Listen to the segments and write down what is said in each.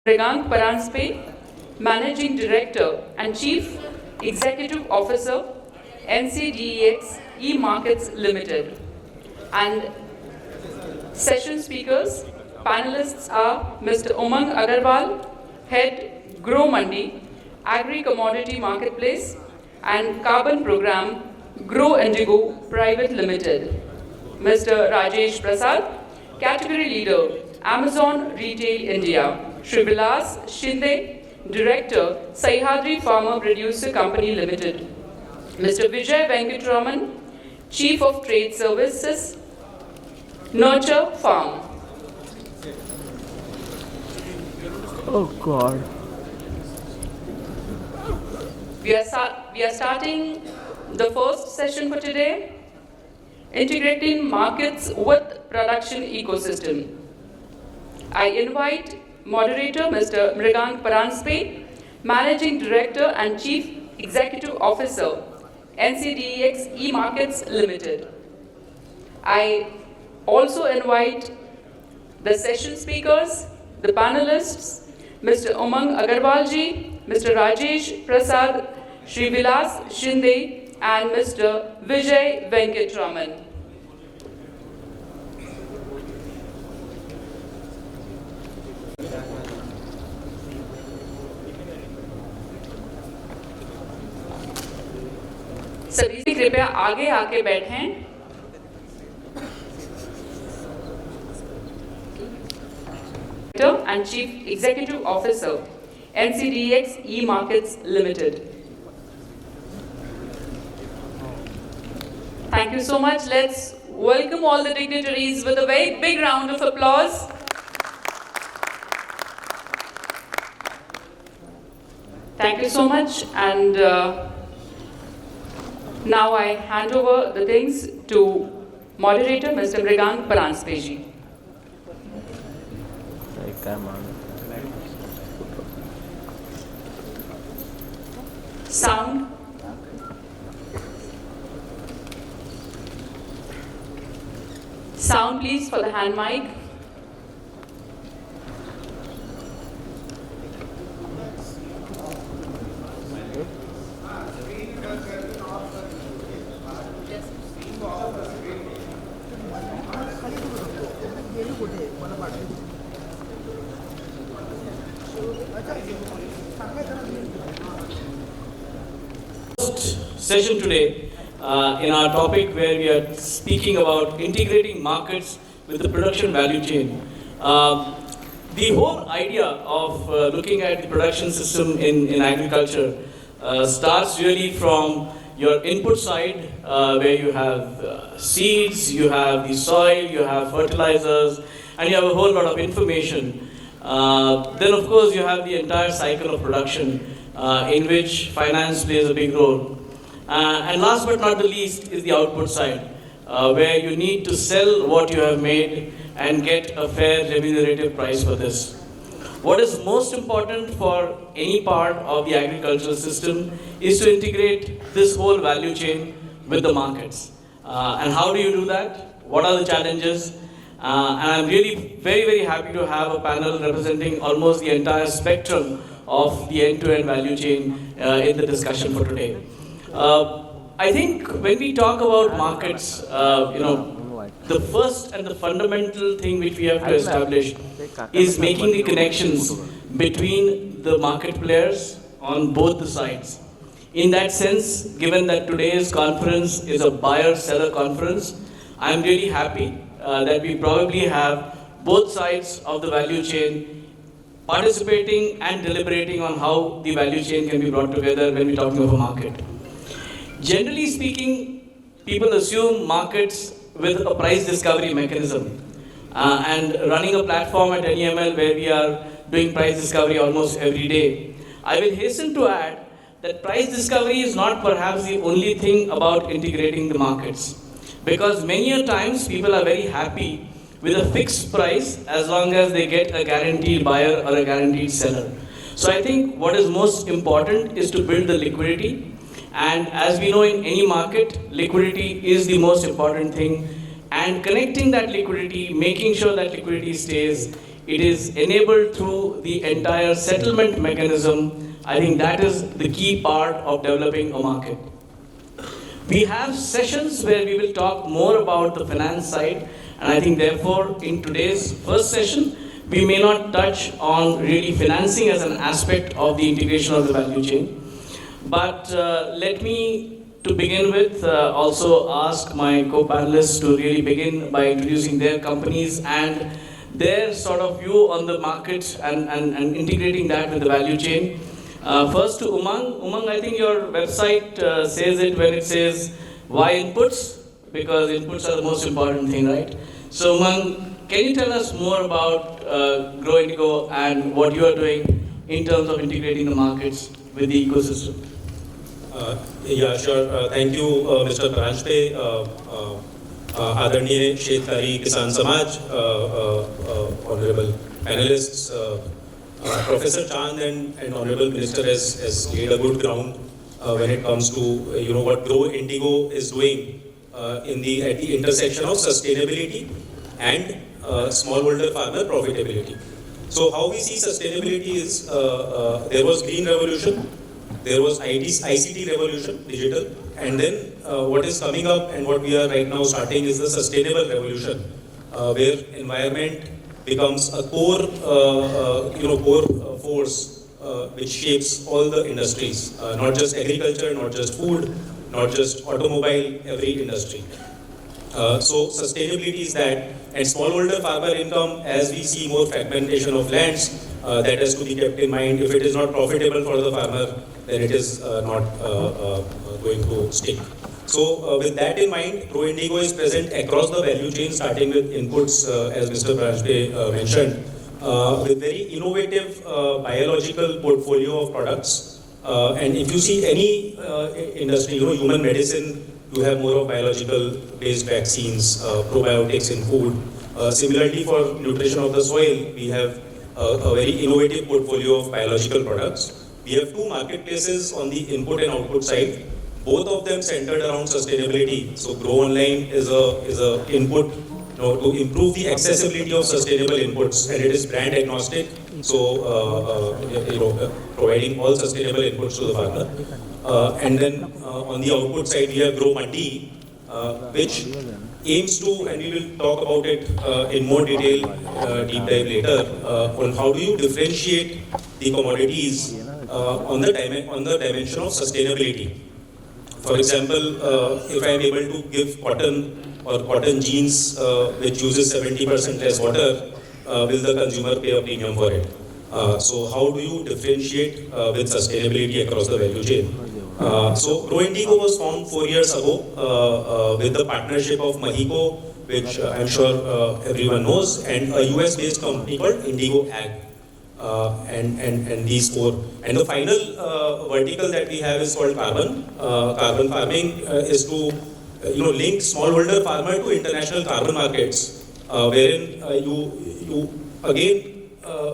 Mrigank Paranspe, Managing Director and Chief Executive Officer, NCDEX E-Markets Limited. And session speakers, panelists are Mr. Umang Agarwal, Head Grow Mandi, Agri-Commodity Marketplace and Carbon Program, Grow Indigo Private Limited. Mr. Rajesh Prasad, Category Leader, Amazon Retail India. Shri Vilas Shinde, Director, Sahyadri Farmer Producer Company Limited. Mr. Vijay Venkatraman, Chief of Trade Services, Nurture Farm. Oh God. We are starting the first session for today, integrating markets with production ecosystem. I invite moderator Mr. Mrigank Paranspe, Managing Director and Chief Executive Officer, NCDEX E-Markets Limited. I also invite the session speakers, the panelists, Mr. Umang Agarwalji, Mr. Rajesh Prasad, Shri Vilas Shinde, and Mr. Vijay Venkatraman. सभी से कृपया आगे आके बैठें। And Chief Executive Officer, NCDEX E-Markets Limited. Thank you so much. Let's welcome all the dignitaries with a very big round of applause. Thank you so much. And now I hand over the things to moderator Mr. Mrigank Paranspe. Sound. Sound please for the hand mic. Session today in our topic where we are speaking about integrating markets with the production value chain. The whole idea of looking at the production system in agriculture starts really from your input side where you have seeds, you have the soil, you have fertilizers, and you have a whole lot of information. Then of course you have the entire cycle of production in which finance plays a big role. And last but not the least is the output side, where you need to sell what you have made and get a fair remunerative price for this. What is most important for any part of the agricultural system is to integrate this whole value chain with the markets. And how do you do that? What are the challenges? And I'm really very happy to have a panel representing almost the entire spectrum of the end-to-end value chain in the discussion for today. I think when we talk about markets, the first and the fundamental thing which we have to establish is making the connections between the market players on both the sides. In that sense, given that today's conference is a buyer-seller conference, I'm really happy that we probably have both sides of the value chain participating and deliberating on how the value chain can be brought together when we're talking of a market. Generally speaking, people assume markets with a price discovery mechanism. And running a platform at NEML where we are doing price discovery almost every day, I will hasten to add that price discovery is not perhaps the only thing about integrating the markets. Because many a times people are very happy with a fixed price as long as they get a guaranteed buyer or a guaranteed seller. So I think what is most important is to build the liquidity. And as we know in any market, liquidity is the most important thing. And connecting that liquidity, making sure that liquidity stays, it is enabled through the entire settlement mechanism. I think that is the key part of developing a market. We have sessions where we will talk more about the finance side, and I think therefore in today's first session, we may not touch on really financing as an aspect of the integration of the value chain. But let me, to begin with, also ask my co-panelists to really begin by introducing their companies and their sort of view on the market and integrating that with the value chain. First to Umang. Umang, I think your website says it when it says, why inputs? Because inputs are the most important thing, right? So Umang, can you tell us more about Grow Indigo and what you are doing in terms of integrating the markets with the ecosystem? Yeah, sure. Thank you, Mr. Paranjpe, Adarniye Shetkari Kisan Samaj, honorable panelists, Professor Chand and honorable minister has laid a good ground when it comes to what Grow Indigo is doing at the intersection of sustainability and smallholder farmer profitability. So how we see sustainability is there was green revolution. There was ICT revolution, digital, and then what is coming up and what we are right now starting is the sustainable revolution, where environment becomes a core force which shapes all the industries, not just agriculture, not just food, not just automobile, every industry. So sustainability is that, and smallholder farmer income, as we see more fragmentation of lands, that has to be kept in mind. If it is not profitable for the farmer, then it is not going to stick. So with that in mind, Grow Indigo is present across the value chain, starting with inputs, as Mr. Paranjpe mentioned, with very innovative biological portfolio of products. And if you see any industry, human medicine, you have more of biological-based vaccines, probiotics in food. Similarly, for nutrition of the soil, we have a very innovative portfolio of biological products. We have two marketplaces on the input and output side, both of them centered around sustainability. So Grow Online is a input to improve the accessibility of sustainable inputs, and it is brand agnostic. So providing all sustainable inputs to the farmer. And then on the output side, we have Grow Mandi, which aims to, and we will talk about it in more detail, deep dive later, on how do you differentiate the commodities on the dimension of sustainability. For example, if I am able to give cotton or cotton jeans which uses 70% less water, will the consumer pay a premium for it? So how do you differentiate with sustainability across the value chain? So Grow Indigo was formed 4 years ago with the partnership of Mahiko, which I'm sure everyone knows, and a US-based company called Indigo Ag. And these four. And the final vertical that we have is called carbon. Carbon farming is to link smallholder farmer to international carbon markets, wherein you again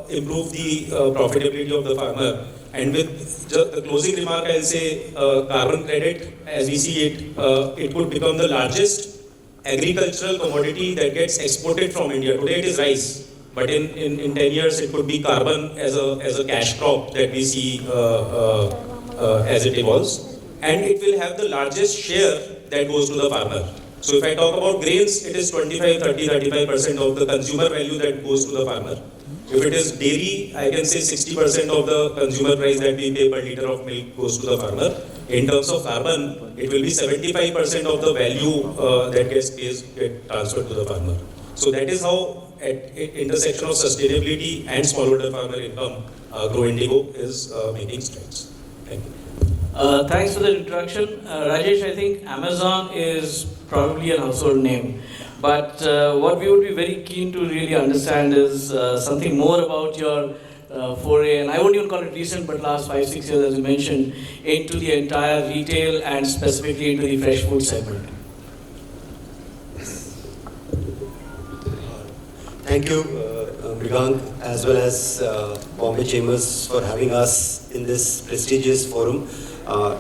improve the profitability of the farmer. And with the closing remark, I'll say carbon credit, as we see it, it could become the largest agricultural commodity that gets exported from India. Today it is rice. But in 10 years, it could be carbon as a cash crop that we see as it evolves. And it will have the largest share that goes to the farmer. So if I talk about grains, it is 25, 30, 35% of the consumer value that goes to the farmer. If it is dairy, I can say 60% of the consumer price that we pay per liter of milk goes to the farmer. In terms of carbon, it will be 75% of the value that gets transferred to the farmer. So that is how, at intersection of sustainability and smallholder farmer income, Grow Indigo is making strides. Thank you. Thanks for the introduction. Rajesh, I think Amazon is probably a household name. But what we would be very keen to really understand is something more about your foray, and I won't even call it recent, but last 5-6 years, as you mentioned, into the entire retail and specifically into the fresh food segment. Thank you, Mridang, as well as Bombay Chambers for having us in this prestigious forum.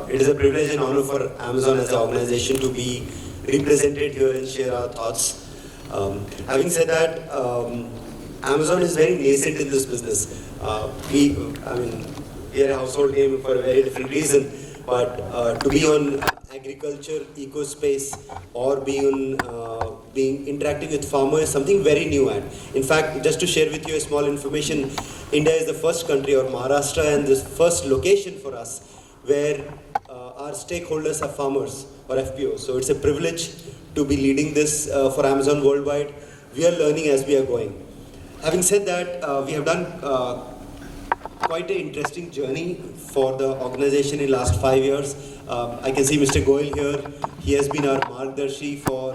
It is a privilege and honor for Amazon as an organization to be represented here and share our thoughts. Having said that, Amazon is very nascent in this business. We are a household name for a very different reason, but to be on agriculture, eco space, or being interacting with farmers is something very new. And in fact, just to share with you a small information, India is the first country, or Maharashtra, and the first location for us where our stakeholders are farmers or FPOs. So it's a privilege to be leading this for Amazon worldwide. We are learning as we are going. Having said that, we have done quite an interesting journey for the organization in the last 5 years. I can see Mr. Goyal here. He has been our Margdarshi for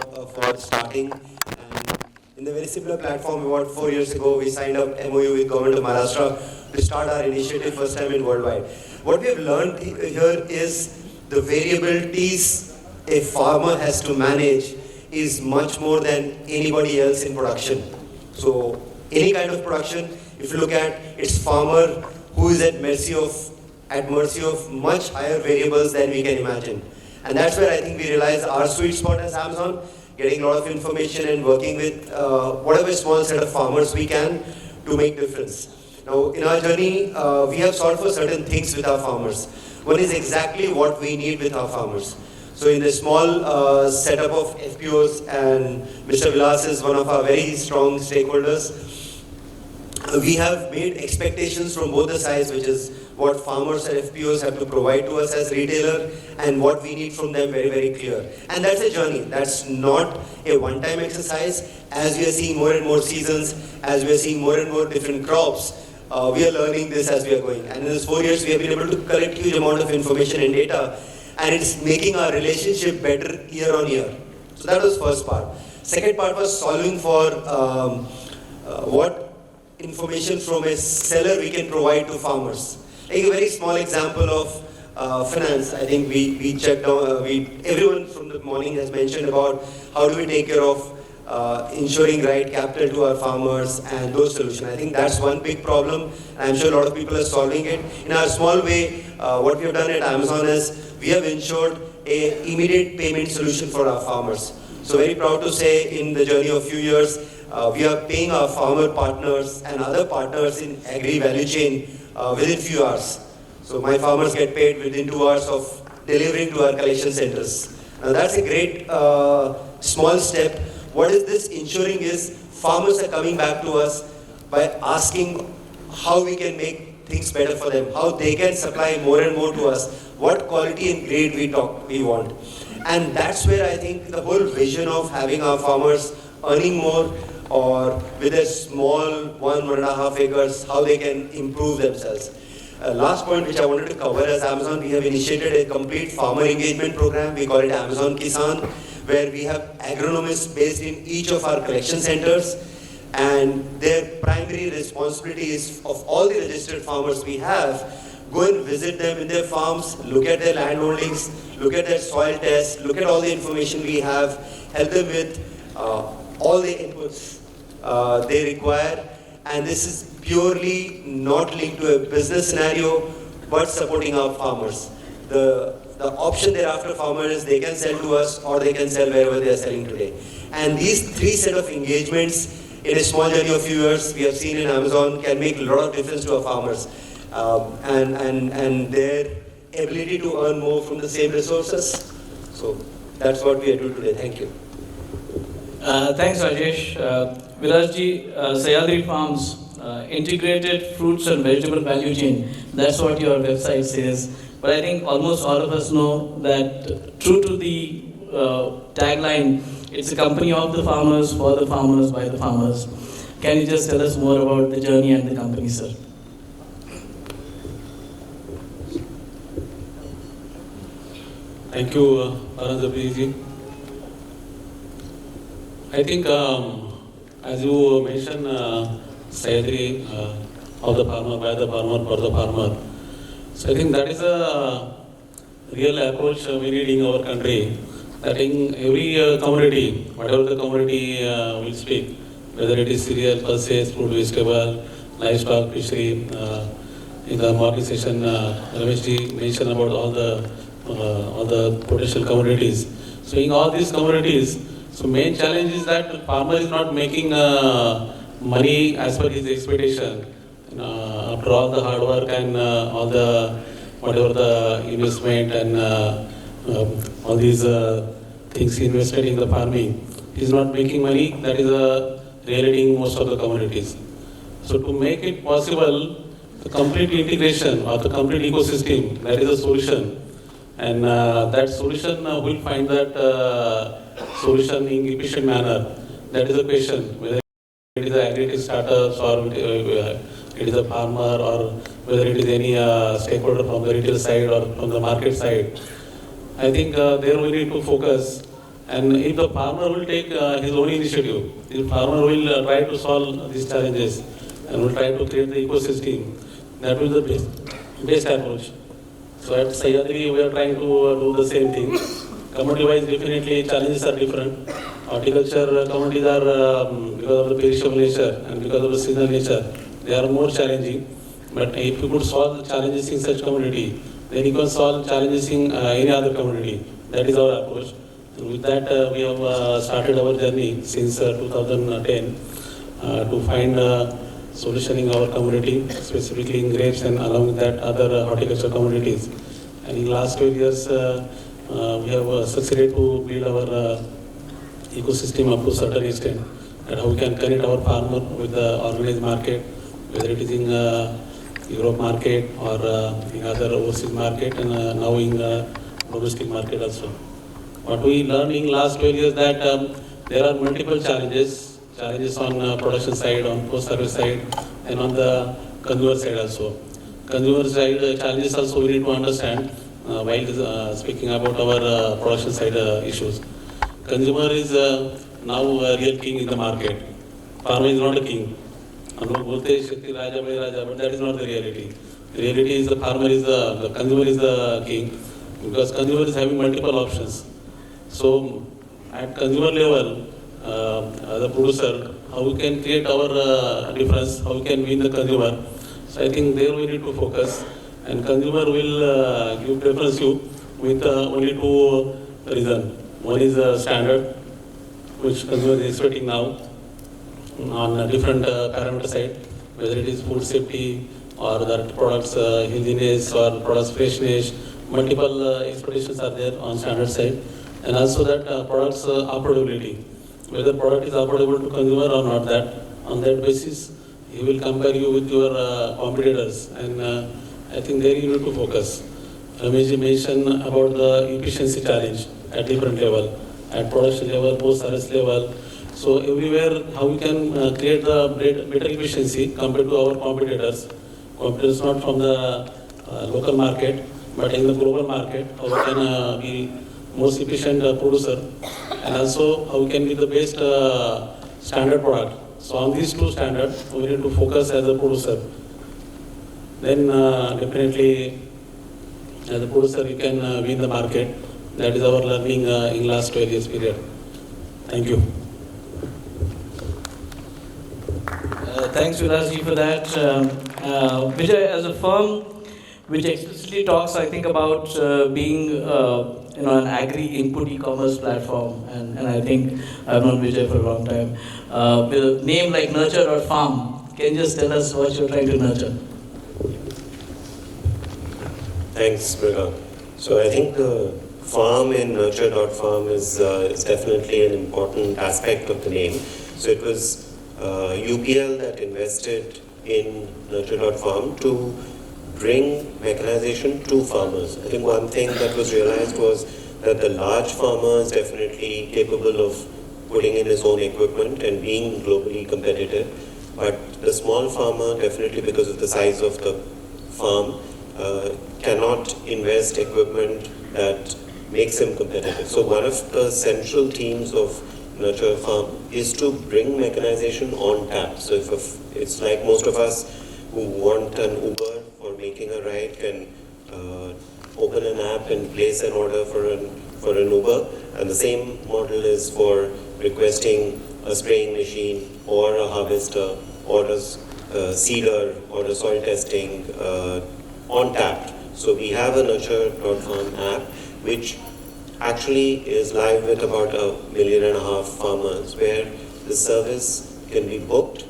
starting. And in the very similar platform, about 4 years ago, we signed up MOU with Government of Maharashtra to start our initiative first time in worldwide. What we have learned here is the variabilities a farmer has to manage is much more than anybody else in production. So any kind of production, if you look at, it's farmer who is at mercy of much higher variables than we can imagine. And that's where I think we realize our sweet spot as Amazon, getting a lot of information and working with whatever small set of farmers we can to make difference. Now, in our journey, we have solved for certain things with our farmers. One is exactly what we need with our farmers. So in the small setup of FPOs, and Mr. Vilas is one of our very strong stakeholders, we have made expectations from both the sides, which is what farmers and FPOs have to provide to us as retailer and what we need from them, very, very clear. And that's a journey. That's not a one-time exercise. As we are seeing more and more seasons, as we are seeing more and more different crops, we are learning this as we are going. And in these 4 years, we have been able to collect huge amount of information and data, and it's making our relationship better year on year. So that was first part. Second part was solving for what information from a seller we can provide to farmers. Like a very small example of finance. I think we checked out, everyone from the morning has mentioned about how do we take care of ensuring right capital to our farmers and those solutions. I think that's one big problem. I'm sure a lot of people are solving it. In our small way, what we have done at Amazon is we have ensured a immediate payment solution for our farmers. So very proud to say in the journey of few years, we are paying our farmer partners and other partners in agri value chain within few hours. So my farmers get paid within 2 hours of delivering to our collection centers. Now that's a great small step. What is this ensuring is farmers are coming back to us by asking how we can make things better for them, how they can supply more and more to us, what quality and grade we want. And that's where I think the whole vision of having our farmers earning more or with a small 1.5 acres, how they can improve themselves. Last point which I wanted to cover as Amazon, we have initiated a complete farmer engagement program. We call it Amazon Kisan, where we have agronomists based in each of our collection centers, and their primary responsibility is of all the registered farmers we have, go and visit them in their farms, look at their land holdings, look at their soil tests, look at all the information we have, help them with all the inputs they require. And this is purely not linked to a business scenario, but supporting our farmers. The option thereafter farmers is they can sell to us or they can sell wherever they are selling today. And these three set of engagements in a small journey of few years we have seen in Amazon can make a lot of difference to our farmers and their ability to earn more from the same resources. So that's what we are doing today. Thank you. Thanks, Rajesh. Vilasji, Sahyadri Farms, integrated fruits and vegetable value chain. That's what your website says. But I think almost all of us know that true to the tagline, it's a company of the farmers, for the farmers, by the farmers. Can you just tell us more about the journey and the company, sir? Thank you, Paranjapji. I think, as you mentioned, Sahyadri, of the farmer, by the farmer, for the farmer. So I think that is a real approach we need in our country. That in every commodity, whatever the commodity will speak, whether it is cereal, pulses, fruit, vegetable, livestock, fishery. In the morning session, Rameshji mentioned about all the potential commodities. So in all these commodities, so main challenge is that farmer is not making money as per his expectation. After all the hard work and all the whatever the investment and all these things invested in the farming, he's not making money. That is a reality in most of the communities. So to make it possible, the complete integration or the complete ecosystem, that is a solution. And that solution will find that solution in efficient manner. That is the question, whether it is a agri startups or it is a farmer or whether it is any stakeholder from the retail side or from the market side. I think there we need to focus. And if the farmer will take his own initiative, the farmer will try to solve these challenges and will try to create the ecosystem, that will be the best approach. So at Sahyadri, we are trying to do the same thing. Community-wise, definitely challenges are different. Horticulture communities are, because of the perishable nature and because of the seasonal nature, they are more challenging. But if you could solve the challenges in such community, then you can solve challenges in any other community. That is our approach. And with that, we have started our journey since 2010 to find solution in our community, specifically in grapes and along with that other horticulture communities. And in last 12 years, we have succeeded to build our ecosystem up to a certain extent, and how we can connect our farmer with the organized market, whether it is in Europe market or in other overseas market and now in domestic market also. What we learned in last 12 years that there are multiple challenges on production side, on post-service side, and on the consumer side also. Consumer side challenges also we need to understand while speaking about our production side issues. Consumer is now a real king in the market. Farmer is not a king. हम लोग बोलते हैं शक्ति राजा बड़े राजा, but that is not the reality. The reality is the farmer is the consumer is the king, because consumer is having multiple options. So at consumer level, as a producer, how we can create our difference, how we can win the consumer. So I think there we need to focus, and consumer will give preference to with only two reasons. One is standard, which consumer is expecting now on a different parameter side, whether it is food safety or the products healthiness or products freshness. Multiple expectations are there on standard side, and also that products affordability, whether product is affordable to consumer or not. That on that basis, he will compare you with your competitors, and I think there you need to focus. Ramesh mentioned about the efficiency challenge at different level, at production level, post-service level. So everywhere, how we can create the better efficiency compared to our competitors. Competitors not from the local market, but in the global market, how we can be most efficient producer, and also how we can be the best standard product. So on these two standards, we need to focus as a producer. Then definitely, as a producer, you can win the market. That is our learning in last 12 years period. Thank you. Thanks, Virajji, for that. Vijay, as a firm which explicitly talks, I think, about being an agri-input e-commerce platform, and I think I've known Vijay for a long time. With a name like Nurture.farm, can you just tell us what you're trying to nurture? Thanks, Mrigank. So I think the farm in Nurture.farm is definitely an important aspect of the name. So it was UPL that invested in Nurture.farm to bring mechanization to farmers. I think one thing that was realized was that the large farmer is definitely capable of putting in his own equipment and being globally competitive, but the small farmer, definitely because of the size of the farm, cannot invest equipment that makes him competitive. So one of the central themes of Nurture Farm is to bring mechanization on tap. So if it's like most of us who want an Uber for making a ride can open an app and place an order for an Uber, and the same model is for requesting a spraying machine or a harvester or a seeder or a soil testing on tap. So we have a Nurture.farm app which actually is live with about 1.5 million farmers, where the service can be booked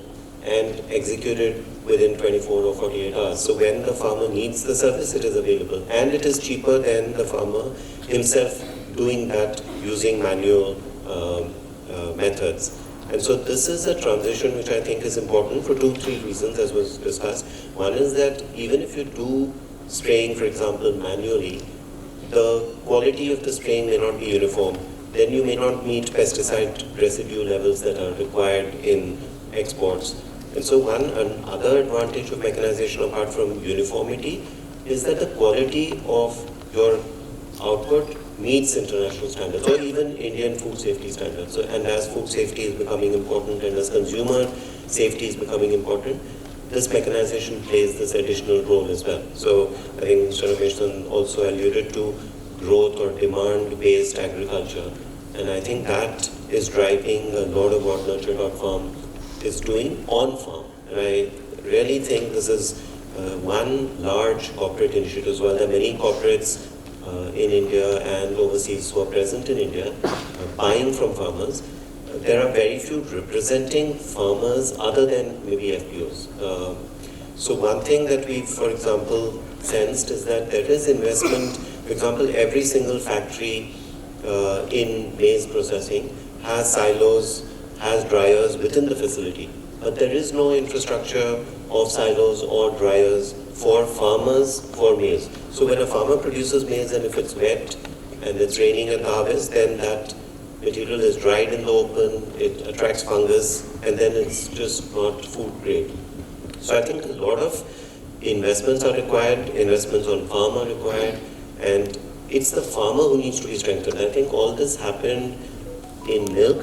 and executed within 24 or 48 hours. So when the farmer needs the service, it is available. And it is cheaper than the farmer himself doing that using manual methods. And so this is a transition which I think is important for 2-3 reasons, as was discussed. One is that even if you do spraying, for example, manually, the quality of the spraying may not be uniform. Then you may not meet pesticide residue levels that are required in exports. And so another advantage of mechanization apart from uniformity is that the quality of your output meets international standards or even Indian food safety standards. So, and as food safety is becoming important and as consumer safety is becoming important, this mechanization plays this additional role as well. So I think Mr. Ramesh also alluded to growth or demand-based agriculture. And I think that is driving a lot of what Nurture.farm is doing on farm. And I really think this is one large corporate initiative as well. There are many corporates in India and overseas who are present in India buying from farmers. There are very few representing farmers other than maybe FPOs. So one thing that we, for example, sensed is that there is investment. For example, every single factory in maize processing has silos, has dryers within the facility. But there is no infrastructure of silos or dryers for farmers for maize. So when a farmer produces maize and if it's wet and it's raining at the harvest, then that material is dried in the open, it attracts fungus, and then it's just not food grade. So I think a lot of investments are required, investments on farm are required, and it's the farmer who needs to be strengthened. I think all this happened in milk,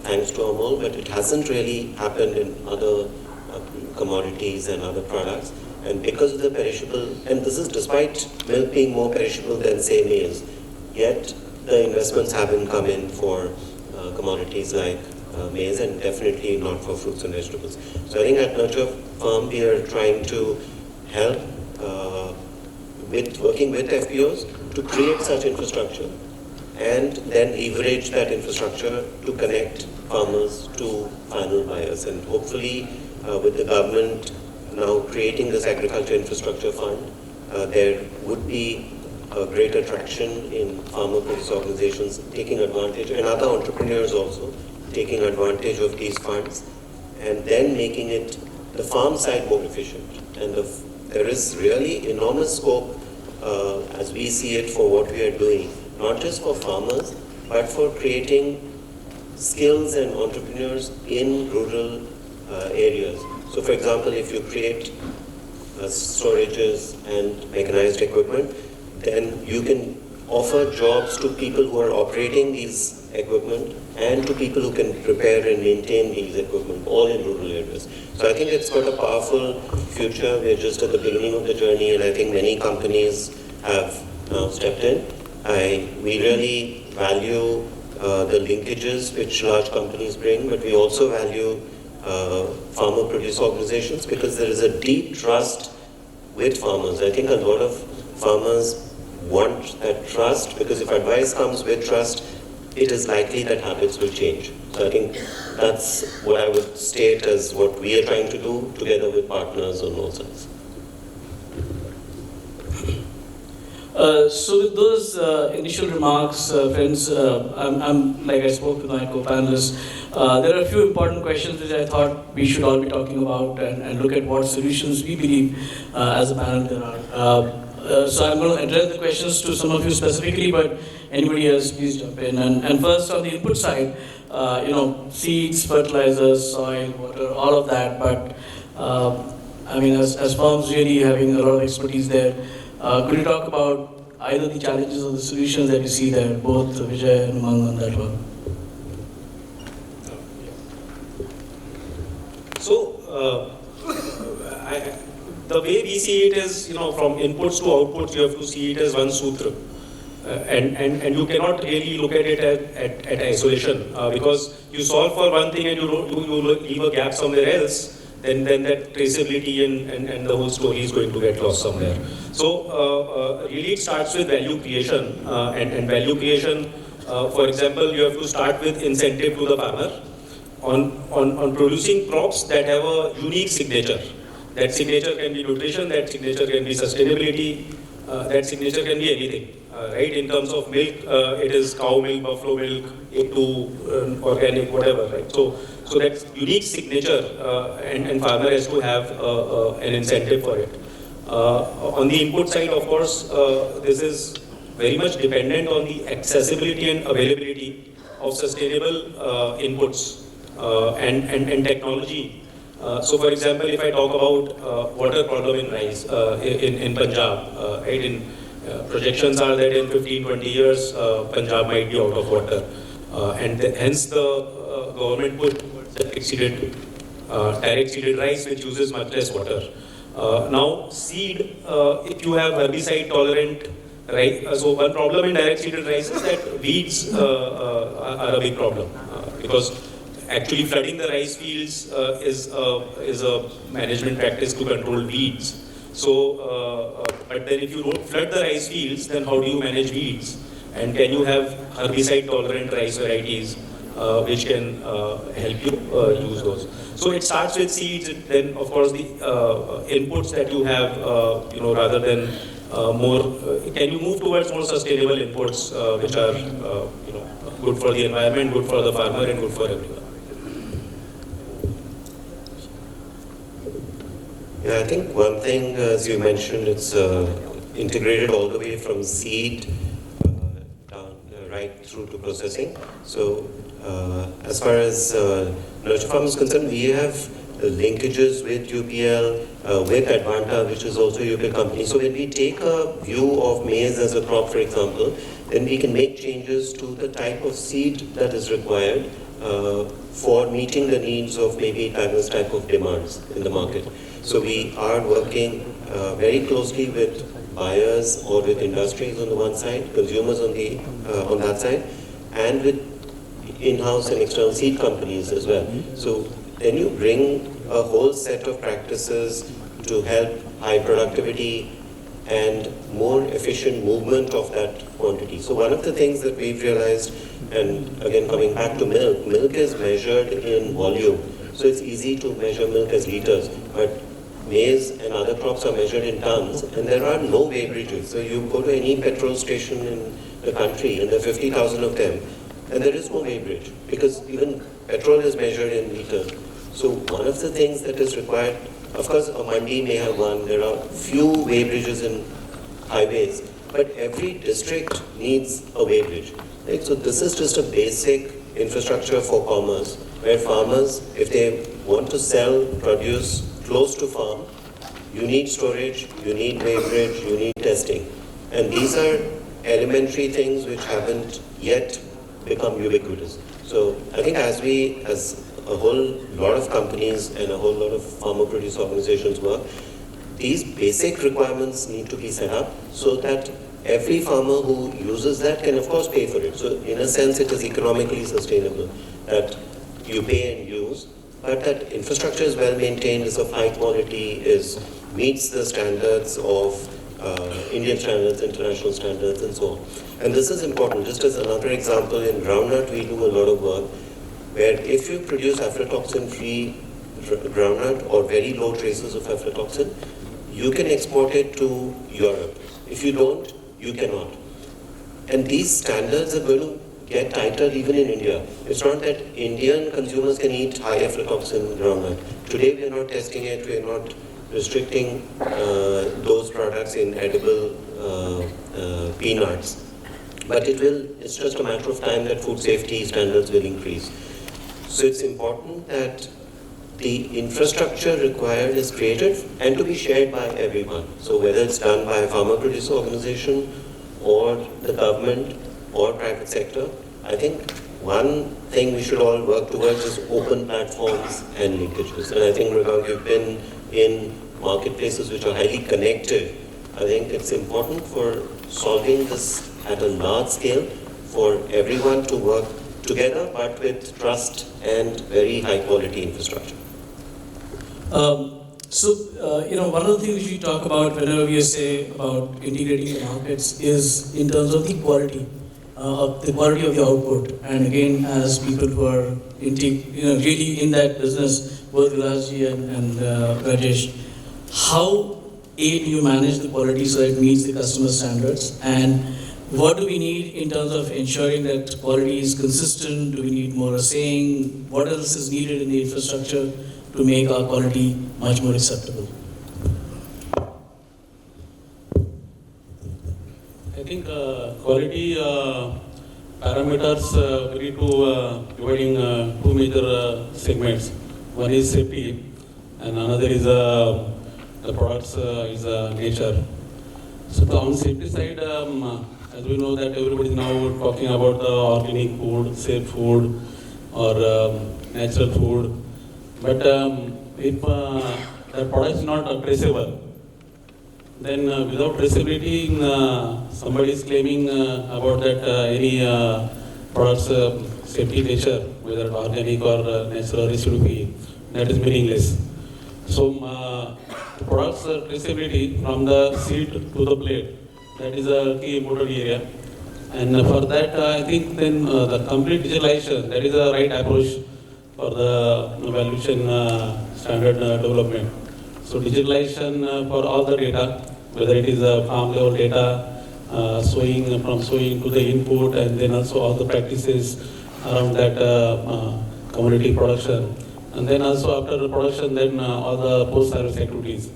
thanks to Amul, but it hasn't really happened in other commodities and other products. And because of the perishable, and this is despite milk being more perishable than say maize, yet the investments haven't come in for commodities like maize and definitely not for fruits and vegetables. So I think at Nurture.farm we are trying to help with working with FPOs to create such infrastructure and then leverage that infrastructure to connect farmers to final buyers. And hopefully with the government now creating this agriculture infrastructure fund, there would be a greater traction in farmer producer organizations taking advantage, and other entrepreneurs also taking advantage of these funds, and then making it the farm side more efficient. And there is really enormous scope as we see it for what we are doing, not just for farmers, but for creating skills and entrepreneurs in rural areas. So for example, if you create storages and mechanized equipment, then you can offer jobs to people who are operating these equipment and to people who can repair and maintain these equipment, all in rural areas. So I think it's got a powerful future. We're just at the beginning of the journey, and I think many companies have now stepped in. We really value the linkages which large companies bring, but we also value farmer producer organizations because there is a deep trust with farmers. I think a lot of farmers want that trust because if advice comes with trust, it is likely that habits will change. So I think that's what I would state as what we are trying to do together with partners on all sides. So with those initial remarks, friends, I'm like I spoke with my co-panelists, there are a few important questions which I thought we should all be talking about and look at what solutions we believe as a panel there are. So I'm going to address the questions to some of you specifically, but anybody else, please jump in. And first, on the input side, seeds, fertilizers, soil, water, all of that. But I mean, as farms really having a lot of expertise there, could you talk about either the challenges or the solutions that you see there, both Vijay and Umang on that one? So, the way we see it is, from inputs to outputs, you have to see it as one sutra. And you cannot really look at it at isolation because you solve for one thing and you leave a gap somewhere else, then that traceability and the whole story is going to get lost somewhere. So really it starts with value creation and value creation, for example, you have to start with incentive to the farmer. on producing crops that have a unique signature. That signature can be nutrition, that signature can be sustainability, that signature can be anything. Right? In terms of milk, it is cow milk, buffalo milk, A2, organic, whatever. Right? So that unique signature, and farmer has to have an incentive for it. On the input side, of course, this is very much dependent on the accessibility and availability of sustainable inputs and technology. So, for example, if I talk about water problem in rice in Punjab, right, projections are that in 15-20 years, Punjab might be out of water, and hence the government put direct seeded rice, which uses much less water. Now, seed, if you have herbicide tolerant rice, so one problem in direct seeded rice is that weeds are a big problem, because actually flooding the rice fields is a management practice to control weeds. So, but then if you don't flood the rice fields, then how do you manage weeds? And can you have herbicide tolerant rice varieties which can help you use those? So it starts with seeds, then of course the inputs that you have, rather than can you move towards more sustainable inputs which are, good for the environment, good for the farmer, and good for everyone. Yeah, I think one thing, as you mentioned, it's integrated all the way from seed down, right through to processing. So as far as Nurture Farm is concerned, we have linkages with UPL, with Advanta, which is also a UPL company. So when we take a view of maize as a crop, for example, then we can make changes to the type of seed that is required for meeting the needs of maybe diverse type of demands in the market. So we are working very closely with buyers or with industries on the one side, consumers on that side, and with in-house and external seed companies as well. So then you bring a whole set of practices to help high productivity and more efficient movement of that quantity. So one of the things that we've realized, and again coming back to milk, milk is measured in volume. So it's easy to measure milk as liters, but maize and other crops are measured in tons, and there are no weighbridges. So you go to any petrol station in the country, and there are 50,000 of them, and there is no weighbridge, because even petrol is measured in liters. So one of the things that is required, of course a mandi may have one, there are few weighbridges in highways, but every district needs a weighbridge. Right? So this is just a basic infrastructure for commerce, where farmers, if they want to sell produce close to farm, you need storage, you need weighbridge, you need testing. And these are elementary things which haven't yet become ubiquitous. So I think as a whole lot of companies and a whole lot of farmer produce organizations work, these basic requirements need to be set up so that every farmer who uses that can of course pay for it. So in a sense it is economically sustainable, that you pay and use, but that infrastructure is well maintained, is of high quality, meets the standards of Indian standards, international standards, and so on. And this is important. Just as another example, in groundnut we do a lot of work where if you produce aflatoxin-free groundnut or very low traces of aflatoxin, you can export it to Europe. If you don't, you cannot. And these standards are going to get tighter even in India. It's not that Indian consumers can eat high aflatoxin groundnut. Today we are not testing it, we are not restricting those products in edible peanuts. But it's just a matter of time that food safety standards will increase. So it's important that the infrastructure required is created and to be shared by everyone. So whether it's done by a farmer producer organization or the government or private sector, I think one thing we should all work towards is open platforms and linkages. And I think, Mrigank, you've been in marketplaces which are highly connected. I think it's important for solving this at a large scale for everyone to work together, but with trust and very high quality infrastructure. One of the things we talk about whenever we say about integrating the markets is in terms of the quality. of the quality of the output. And again, as people who are really in that business, both Vilasji and Rajesh, how do you manage the quality so that it meets the customer standards? And what do we need in terms of ensuring that quality is consistent? Do we need more assaying? What else is needed in the infrastructure to make our quality much more acceptable? I think quality parameters we need to dividing two major segments. One is safety, and another is the products is nature. So on safety side, as we know that everybody is now talking about the organic food, safe food, or natural food. But if the product is not traceable, then without traceability, somebody is claiming about that any products safety nature, whether organic or natural residue, that is meaningless. So products traceability from the seed to the plate, that is a key important area. And for that, I think then the complete digitalization, that is the right approach for the valuation standard development. So digitalization for all the data, whether it is farm level data, sowing from sowing to the input, and then also all the practices around that commodity production. And then also after the production, then all the post-service activities,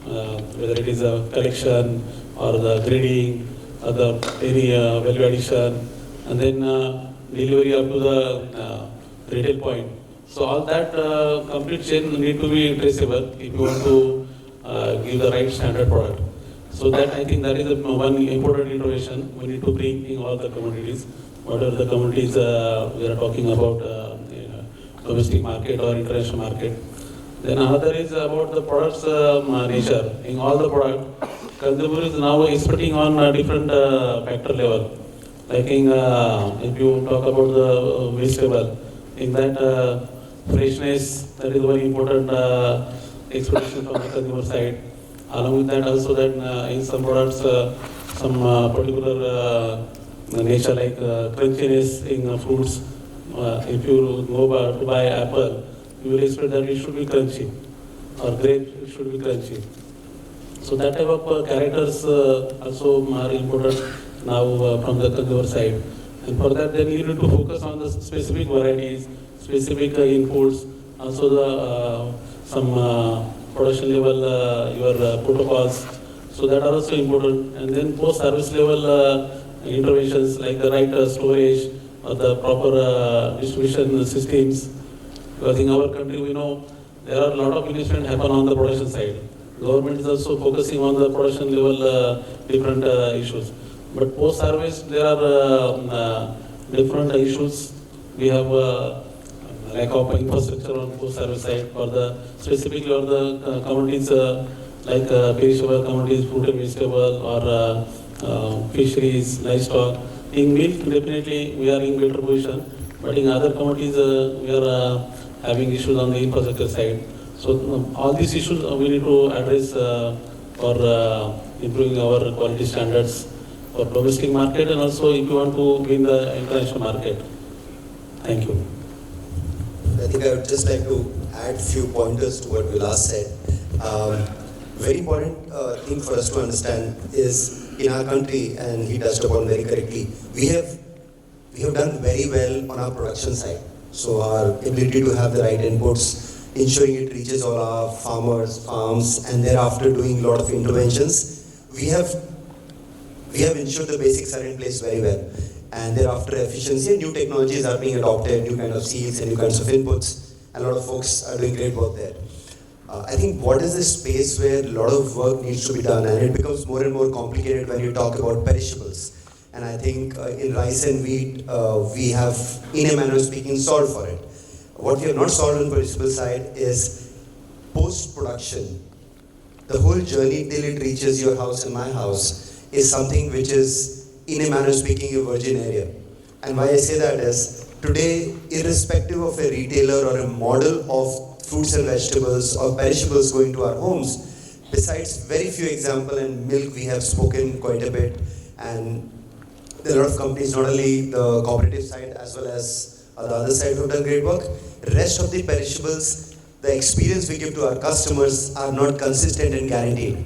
whether it is a collection or the grading or the any value addition, and then delivery up to the retail point. So all that complete chain need to be traceable if you want to give the right standard product. So that I think that is one important innovation we need to bring in all the commodities, whatever the commodities we are talking about, domestic market or international market. Then another is about the products nature. In all the product, consumer is now expecting on different factor level. Like if you talk about the vegetable, in that freshness, that is very important expectation from the consumer side. Along with that also that in some products, some particular nature like crunchiness in fruits. If you go to buy apple, you will expect that it should be crunchy, or grape should be crunchy. So that type of characters also are important now from the consumer side. And for that, then you need to focus on the specific varieties, specific inputs, also the some production level your protocols. So that are also important. And then post-service level interventions like the right storage or the proper distribution systems. Because in our country, we know there are a lot of investment happen on the production side. Government is also focusing on the production level different issues. But post-service, there are different issues. We have lack of infrastructure on post-service side for the specifically or the commodities like perishable commodities, fruit and vegetable, or fisheries, livestock. In milk, definitely we are in better position, but in other commodities we are having issues on the infrastructure side. So all these issues we need to address for improving our quality standards for domestic market, and also if you want to win the international market. Thank you. I think I would just like to add few pointers to what Vilas said. Very important thing for us to understand is in our country, and he touched upon very correctly, we have done very well on our production side. So our ability to have the right inputs, ensuring it reaches all our farmers, farms, and thereafter doing a lot of interventions, we have ensured the basics are in place very well. And thereafter efficiency and new technologies are being adopted, new kind of seeds and new kinds of inputs, and a lot of folks are doing great work there. I think what is the space where a lot of work needs to be done, and it becomes more and more complicated when you talk about perishables. And I think in rice and wheat, we have, in a manner of speaking, solved for it. What we have not solved on the perishable side is post-production. The whole journey till it reaches your house and my house is something which is, in a manner of speaking, a virgin area. And why I say that is, today, irrespective of a retailer or a model of fruits and vegetables or perishables going to our homes, besides very few examples, and milk we have spoken quite a bit, and there are a lot of companies, not only the cooperative side as well as the other side who have done great work. Rest of the perishables, the experience we give to our customers are not consistent and guaranteed.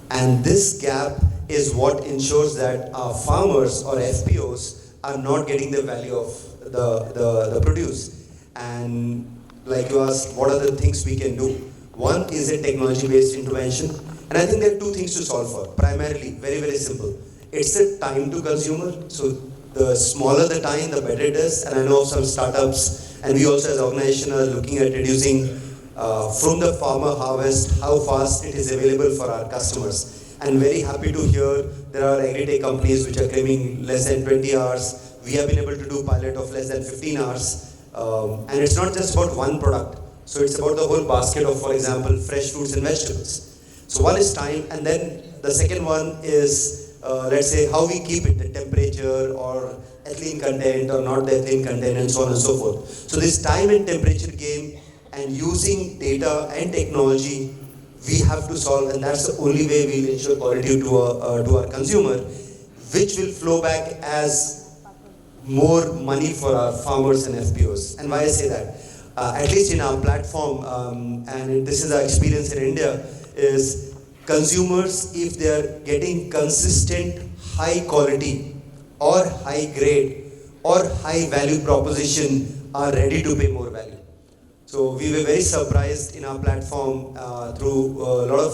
And this gap is what ensures that our farmers or FPOs are not getting the value of the produce. And like you asked, what are the things we can do? One is a technology-based intervention. And I think there are two things to solve for. Primarily, very, very simple. It's the time to consumer. So the smaller the time, the better it is. And I know of some startups, and we also as an organization are looking at reducing from the farmer harvest, how fast it is available for our customers. And very happy to hear there are agri-tech companies which are claiming less than 20 hours. We have been able to do pilot of less than 15 hours. And it's not just about one product. So it's about the whole basket of, for example, fresh fruits and vegetables. So one is time, and then the second one is, let's say, how we keep it, the temperature or ethylene content or not the ethylene content and so on and so forth. So this time and temperature game and using data and technology, we have to solve, and that's the only way we'll ensure quality to our consumer, which will flow back as more money for our farmers and FPOs. And why I say that? At least in our platform, and this is our experience in India, is consumers, if they are getting consistent high quality or high grade or high value proposition, are ready to pay more value. So we were very surprised in our platform through a lot of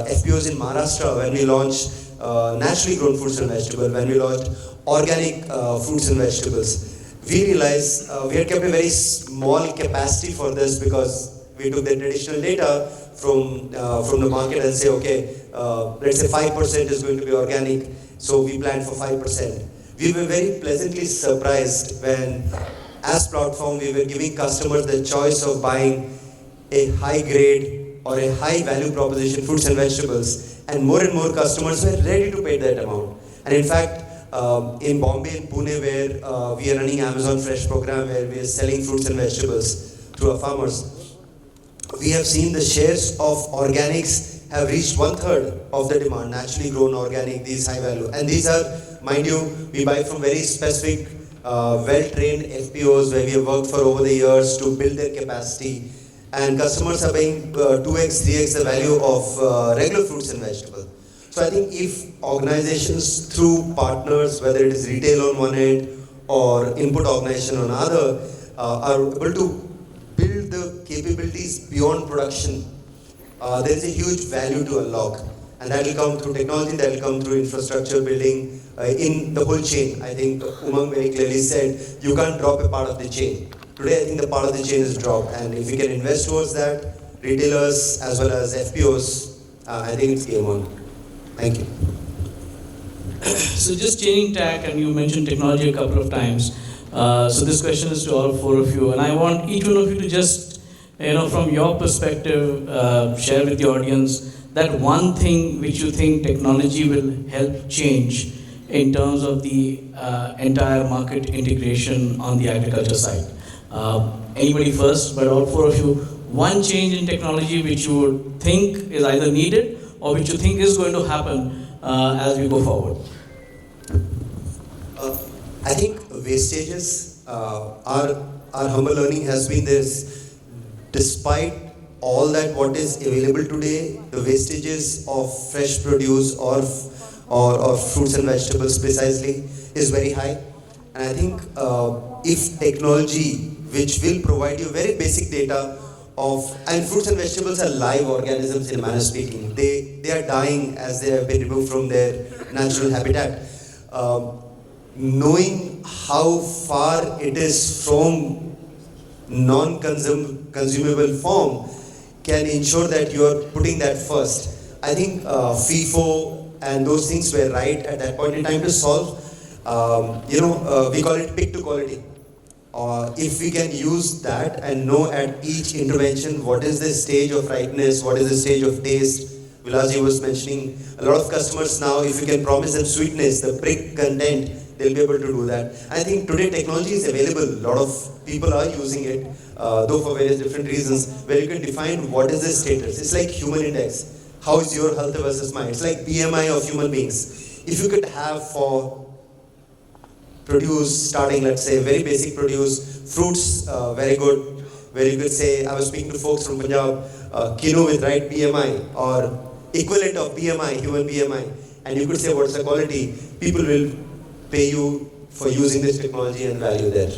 FPOs in Maharashtra when we launched naturally grown fruits and vegetables, when we launched organic fruits and vegetables. We realized we had kept a very small capacity for this because we took the traditional data from the market and say, okay, let's say 5% is going to be organic, so we planned for 5%. We were very pleasantly surprised when, as platform, we were giving customers the choice of buying a high grade or a high value proposition fruits and vegetables, and more customers were ready to pay that amount. And in fact, in Bombay and Pune, where we are running Amazon Fresh program, where we are selling fruits and vegetables to our farmers, we have seen the shares of organics have reached 1/3 of the demand, naturally grown organic, these high value. And these are, mind you, we buy from very specific, well-trained FPOs where we have worked for over the years to build their capacity. And customers are paying 2x, 3x the value of regular fruits and vegetables. So I think if organizations through partners, whether it is retail on one end or input organization on other, are able to build the capabilities beyond production, there is a huge value to unlock. And that will come through technology, that will come through infrastructure building in the whole chain. I think Umang very clearly said, you can't drop a part of the chain. Today I think the part of the chain is dropped, and if we can invest towards that, retailers as well as FPOs, I think it's game on. Thank you. So just changing tack, and you mentioned technology a couple of times. So this question is to all four of you, and I want each one of you to just, from your perspective, share with the audience that one thing which you think technology will help change in terms of the entire market integration on the agriculture side. Anybody first, but all four of you, one change in technology which you would think is either needed or which you think is going to happen as we go forward. I think wastages, our humble learning has been this: despite all that what is available today, the wastages of fresh produce or fruits and vegetables precisely is very high. And I think if technology, which will provide you very basic data of, and fruits and vegetables are live organisms in a manner speaking. They are dying as they have been removed from their natural habitat. Knowing how far it is from non-consumable form can ensure that you are putting that first. I think FIFO and those things were right at that point in time to solve. We call it pick to quality. If we can use that and know at each intervention what is the stage of ripeness, what is the stage of taste. Vilasji was mentioning a lot of customers now, if you can promise them sweetness, the prick content, they'll be able to do that. I think today technology is available. A lot of people are using it, though for various different reasons, where you can define what is the status. It's like human index. How is your health versus mine? It's like BMI of human beings. If you could have for produce, starting, let's say, very basic produce, fruits, very good, where you could say, I was speaking to folks from Punjab, quinoa with right BMI, or equivalent of BMI, human BMI, and you could say what's the quality, people will pay you for using this technology and value there.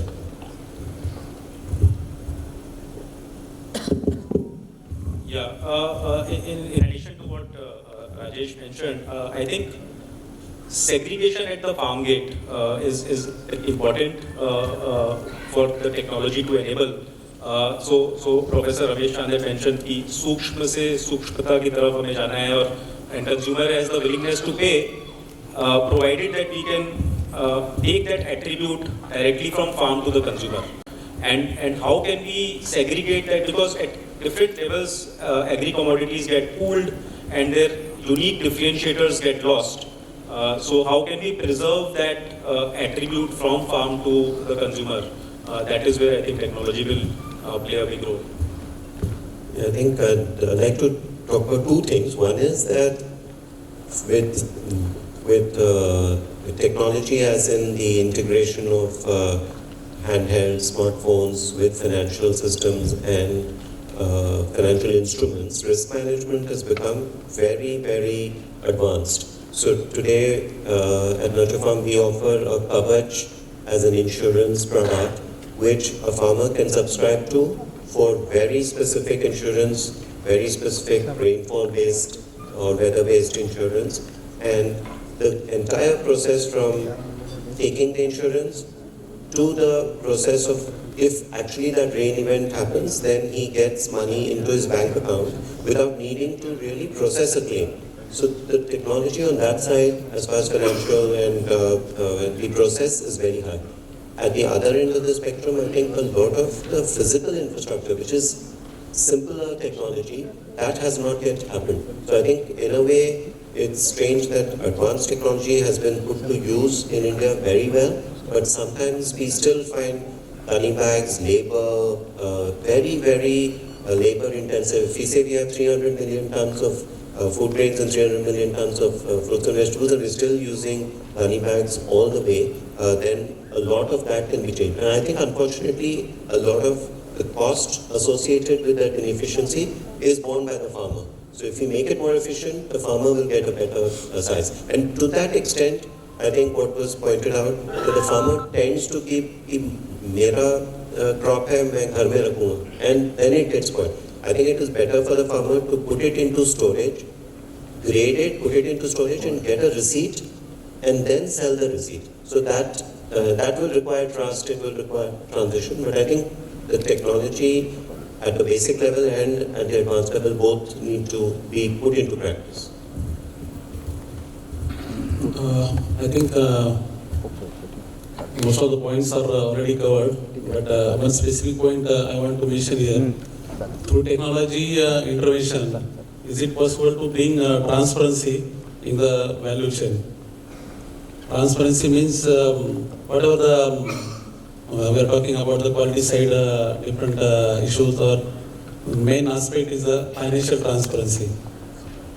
Yeah, in addition to what Rajesh mentioned, I think segregation at the farm gate is important for the technology to enable. So Professor Ramesh Chandra mentioned कि सूक्ष्म से सूक्ष्मता की तरफ हमें जाना है और and consumer has the willingness to pay, provided that we can take that attribute directly from farm to the consumer. And how can we segregate that, because at different levels agri commodities get pooled and their unique differentiators get lost. So how can we preserve that attribute from farm to the consumer? That is where I think technology will play a big role. I think I'd like to talk about two things. One is that with technology, as in the integration of handheld smartphones with financial systems and financial instruments, risk management has become very, very advanced. So today at Nurture Farm we offer a Kavach as an insurance product which a farmer can subscribe to for very specific insurance, very specific rainfall-based or weather-based insurance, and the entire process from taking the insurance to the process of if actually that rain event happens, then he gets money into his bank account without needing to really process a claim. So the technology on that side, as far as financial and the process, is very high. At the other end of the spectrum, I think a lot of the physical infrastructure, which is simpler technology, that has not yet happened. So I think in a way, it's strange that advanced technology has been put to use in India very well, but sometimes we still find gunny bags, labor, very, very labor intensive. If we say we have 300 million tons of food grains and 300 million tons of fruits and vegetables, and we're still using gunny bags all the way, then a lot of that can be changed. And I think unfortunately, a lot of the cost associated with that inefficiency is borne by the farmer. So if we make it more efficient, the farmer will get a better size. And to that extent, I think what was pointed out, that the farmer tends to keep mera crop hai, main ghar mein rakhunga, and then it gets spoiled. I think it is better for the farmer to put it into storage, grade it, put it into storage and get a receipt and then sell the receipt. So that will require trust, it will require transition, but I think the technology at the basic level and at the advanced level both need to be put into practice. I think most of the points are already covered, but one specific point I want to mention here. Through technology intervention, is it possible to bring transparency in the value chain? Transparency means whatever we are talking about the quality side, different issues, or main aspect is the financial transparency.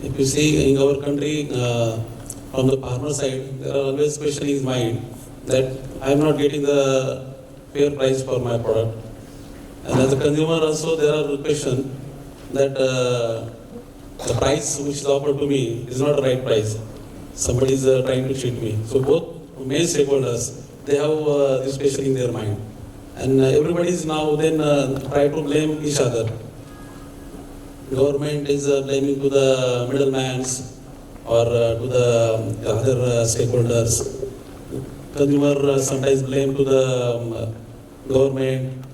If you see in our country, from the farmer side, there are always questions in mind that I am not getting the fair price for my product. And as a consumer also, there are questions that the price which is offered to me is not the right price. Somebody is trying to cheat me. So both main stakeholders, they have this question in their mind. And everybody is now then try to blame each other. Government is blaming to the middlemen or to the other stakeholders. Consumer sometimes blame to the government,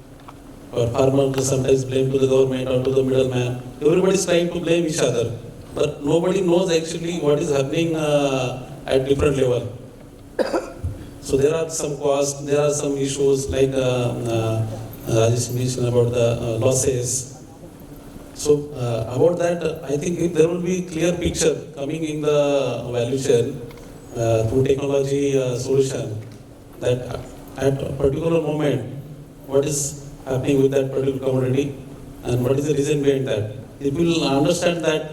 or farmers sometimes blame to the government or to the middleman. Everybody is trying to blame each other, but nobody knows actually what is happening at different level. So there are some costs, there are some issues like Rajesh mentioned about the losses. So about that, I think if there will be clear picture coming in the value chain through technology solution, that at a particular moment, what is happening with that particular commodity and what is the reason behind that. If we will understand that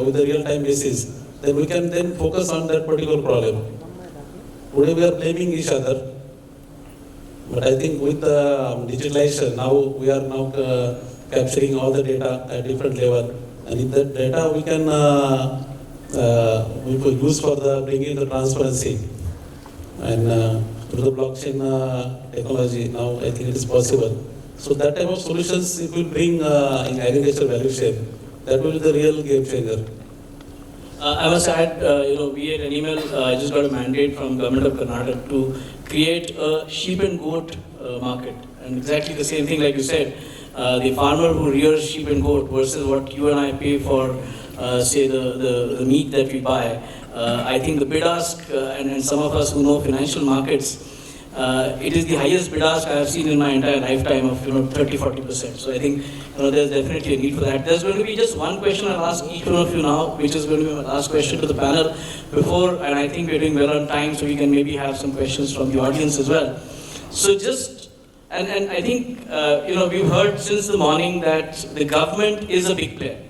with a real-time basis, then we can then focus on that particular problem. Today we are blaming each other, But I think with the digitalization, now we are now capturing all the data at different level, and in that data we can we could use for the bringing the transparency, and through the blockchain technology now I think it is possible. So that type of solutions it will bring in agriculture value chain. That will be the real game changer. I must add, we had an email, I just got a mandate from Government of Karnataka to create a sheep and goat market. And exactly the same thing like you said, the farmer who rears sheep and goat versus what you and I pay for, say, the meat that we buy. I think the bid ask, and some of us who know financial markets, it is the highest bid ask I have seen in my entire lifetime of 30-40%. So I think there's definitely a need for that. There's going to be just one question I'll ask each one of you now, which is going to be my last question to the panel before, and I think we're doing well on time, so we can maybe have some questions from the audience as well. So just, and I think we've heard since the morning that the government is a big player.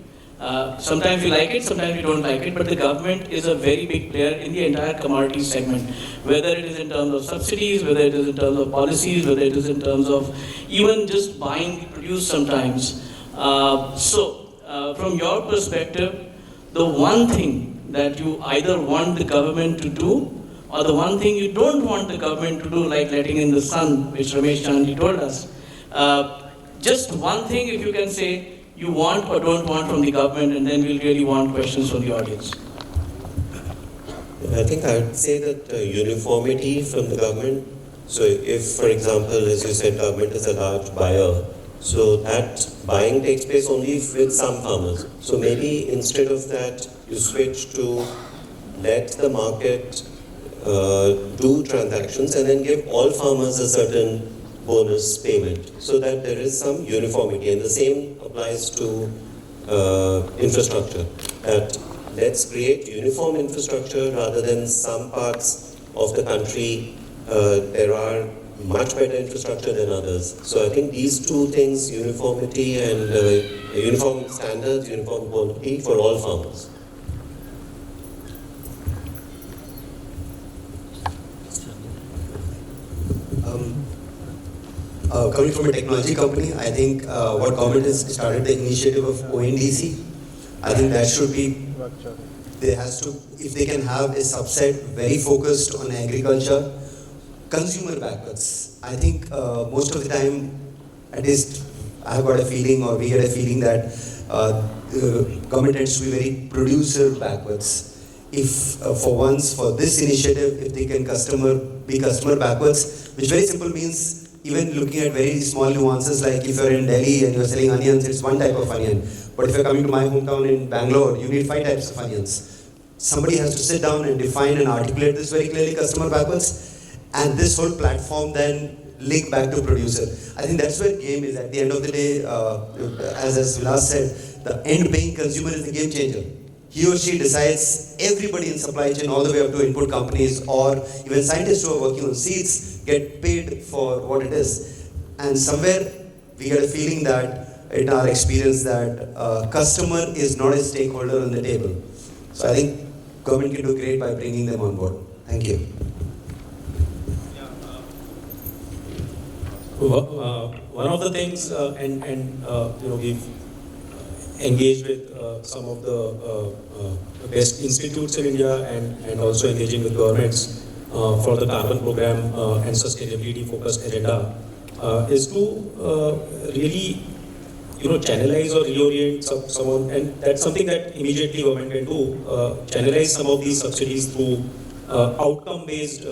Sometimes we like it, sometimes we don't like it, but the government is a very big player in the entire commodity segment, whether it is in terms of subsidies, whether it is in terms of policies, whether it is in terms of even just buying the produce sometimes. From your perspective, the one thing that you either want the government to do or the one thing you don't want the government to do, like letting in the sun, which Ramesh Chandni told us. Just one thing, if you can say, you want or don't want from the government, and then we'll really want questions from the audience. I think I would say that uniformity from the government. So if, for example, as you said, government is a large buyer, so that buying takes place only with some farmers. So maybe instead of that, you switch to let the market do transactions and then give all farmers a certain bonus payment so that there is some uniformity. And the same applies to infrastructure. That let's create uniform infrastructure rather than some parts of the country there are much better infrastructure than others. So I think these two things, uniformity and uniform standards, uniform quality for all farmers. Coming from a technology company, I think what government has started the initiative of ONDC. I think that should be, there has to, if they can have a subset very focused on agriculture, consumer backwards. I think most of the time, at least I have got a feeling, or we get a feeling that government tends to be very producer backwards. If for once, for this initiative, if they can be customer backwards, which very simple means even looking at very small nuances, like if you're in Delhi and you're selling onions, it's one type of onion. But if you're coming to my hometown in Bangalore, you need 5 types of onions. Somebody has to sit down and define and articulate this very clearly, customer backwards, and this whole platform then link back to producer. I think that's where game is. At the end of the day, as Vilas said, the end paying consumer is the game changer. He or she decides, everybody in supply chain, all the way up to input companies or even scientists who are working on seeds, get paid for what it is. And somewhere we get a feeling that, in our experience, that customer is not a stakeholder on the table. So I think government can do great by bringing them on board. Thank you. One of the things, we've engaged with some of the best institutes in India and also engaging with governments for the carbon program and sustainability focused agenda is to really channelize or reorient someone, and that's something that immediately government can do, channelize some of these subsidies through outcome-based,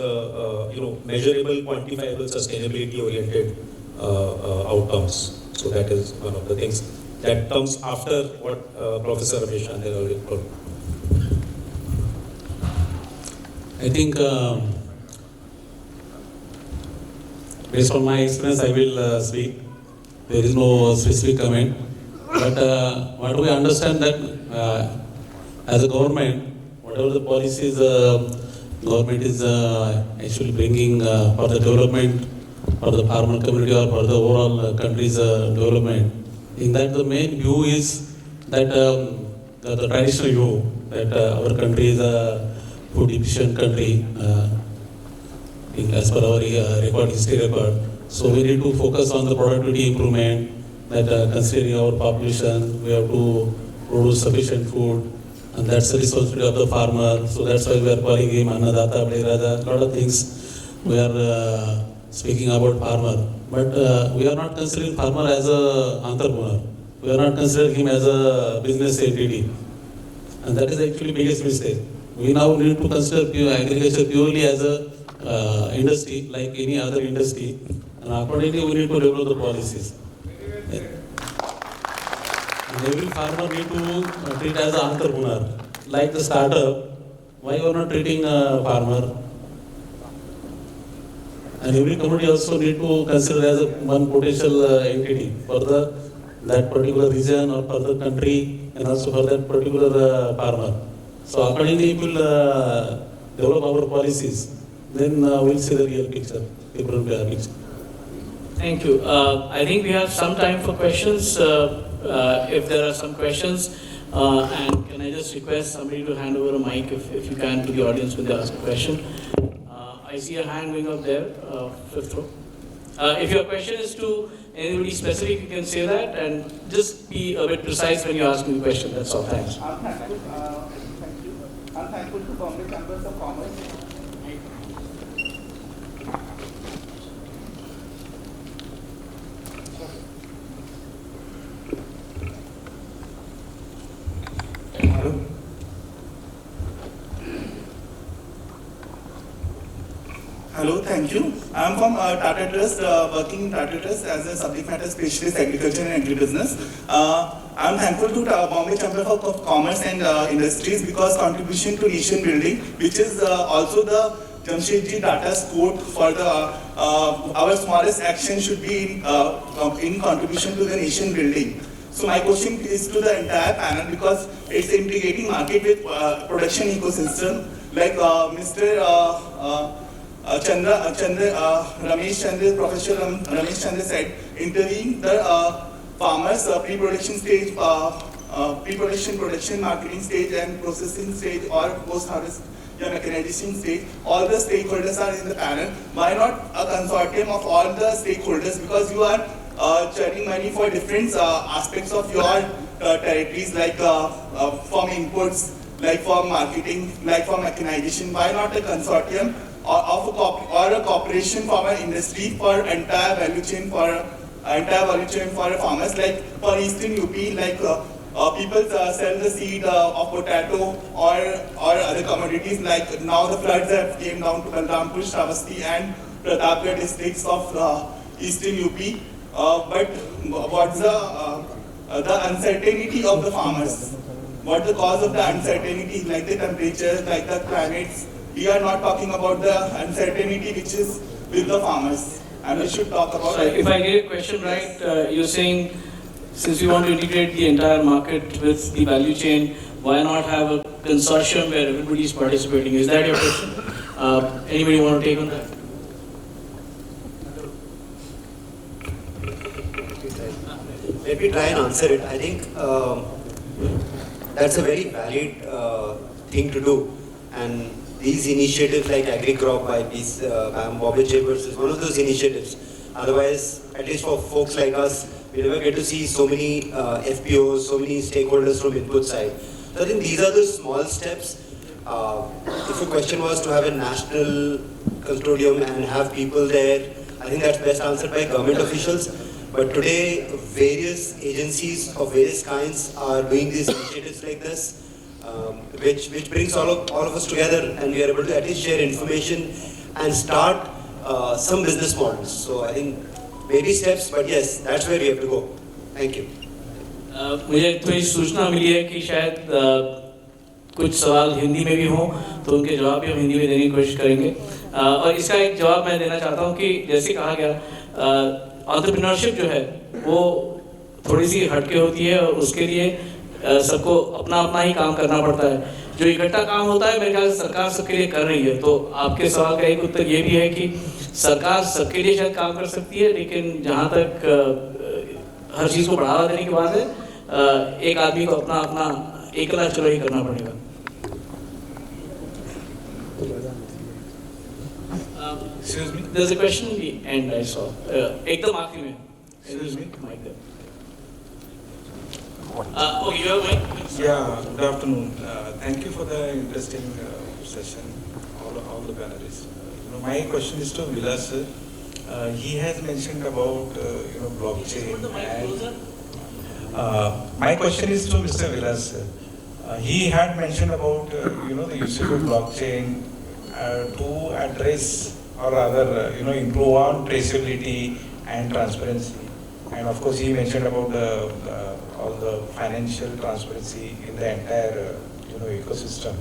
measurable, quantifiable, sustainability-oriented outcomes. So that is one of the things that comes after what Professor Ramesh Chandni already told. I think, based on my experience, I will speak. There is no specific comment. But what we understand that as a government, whatever the policies government is actually bringing for the development, for the farmer community or for the overall country's development, in that the main view is that the traditional view that our country is a food efficient country, as per our history record, So we need to focus on the productivity improvement, that considering our population, we have to produce sufficient food, and that's the responsibility of the farmer. So that's why we are calling him Annadata, Bhairaja, a lot of things we are speaking about farmer. But we are not considering farmer as a entrepreneur. We are not considering him as a business entity. And that is actually biggest mistake. We now need to consider agriculture purely as a industry, like any other industry. And accordingly, we need to develop the policies. And every farmer need to treat as an entrepreneur. Like the startup, why you are not treating a farmer? And every community also need to consider as one potential entity for that particular region or for the country, and also for that particular farmer. So accordingly, we will develop our policies. Then we'll see the real picture, different picture. Thank you. I think we have some time for questions. If there are some questions, and can I just request somebody to hand over a mic if you can to the audience when they ask a question. I see a hand going up there, fifth row. If your question is to anybody specific, you can say that, and just be a bit precise when you ask me the question. That's all. Thanks. I'm thankful to Bombay Chambers of Commerce. Hello, thank you. I'm from Tata Trust, working in Tata Trust as a subject matter specialist, agriculture and agribusiness. I'm thankful to Bombay Chamber of Commerce and Industries because contribution to nation building, which is also the Jamshedji Tata's quote for the our smallest action should be in contribution to the nation building. So my question is to the entire panel because it's integrating market with production ecosystem. Like Mr. Ramesh Chandra, Professor Ramesh Chandra said, interviewing the farmers pre-production stage, pre-production, production, marketing stage and processing stage or post-harvest mechanization stage, all the stakeholders are in the panel. Why not a consortium of all the stakeholders? Because you are charging money for different aspects of your territories, like from inputs, like for marketing, like for mechanization. Why not a consortium or a cooperation for an industry for entire value chain for farmers? Like for Eastern UP, like people sell the seed of potato or other commodities. Like now the floods have came down to Balrampur, Shravasti and Pratapgarh districts of Eastern UP. But what's the uncertainty of the farmers? What's the cause of the uncertainty, like the temperatures, like the climates? We are not talking about the uncertainty which is with the farmers, and we should talk about. So if I get a question right, you're saying since we want to integrate the entire market with the value chain, why not have a consortium where everybody is participating? Is that your question? Anybody want to take on that? Let me try and answer it. I think that's a very valid thing to do, and these initiatives like AgriCrop by Bombay Chambers is one of those initiatives. Otherwise, at least for folks like us, we never get to see so many FPOs, so many stakeholders from input side. So I think these are the small steps. If your question was to have a national consortium and have people there, I think that's best answered by government officials. But today, various agencies of various kinds are doing these initiatives like this, which brings all of us together, and we are able to at least share information and start some business models. So I think baby steps, but yes, that's where we have to go. Thank you. मुझे थोड़ी सूचना मिली है कि शायद कुछ सवाल हिंदी में भी हों, तो उनके जवाब भी हम हिंदी में देने की कोशिश करेंगे। और इसका एक जवाब मैं देना चाहता हूँ कि जैसे कहा गया, एंटरप्रेन्योरशिप जो है वो थोड़ी सी हटके होती है और उसके लिए सबको अपना अपना ही काम करना पड़ता है। जो इकट्ठा काम होता है मेरे ख्याल से सरकार सबके लिए कर रही है। तो आपके सवाल का एक उत्तर ये भी है कि सरकार सबके लिए शायद काम कर सकती है, लेकिन जहाँ तक हर चीज़ को बढ़ावा देने की बात है, एक आदमी को अपना अपना एकला चलो ही करना पड़ेगा। Excuse me? There's a question in the end I saw. एकदम आखिरी में. Excuse me? Mic there. Okay, you have mic. Yeah, good afternoon. Thank you for the interesting session, all the panelists. My question is to Vilas sir. He has mentioned about blockchain. My question is to Mr. Vilas sir. He had mentioned about the usage of blockchain to address or rather improve on traceability and transparency. And of course, he mentioned about all the financial transparency in the entire ecosystem.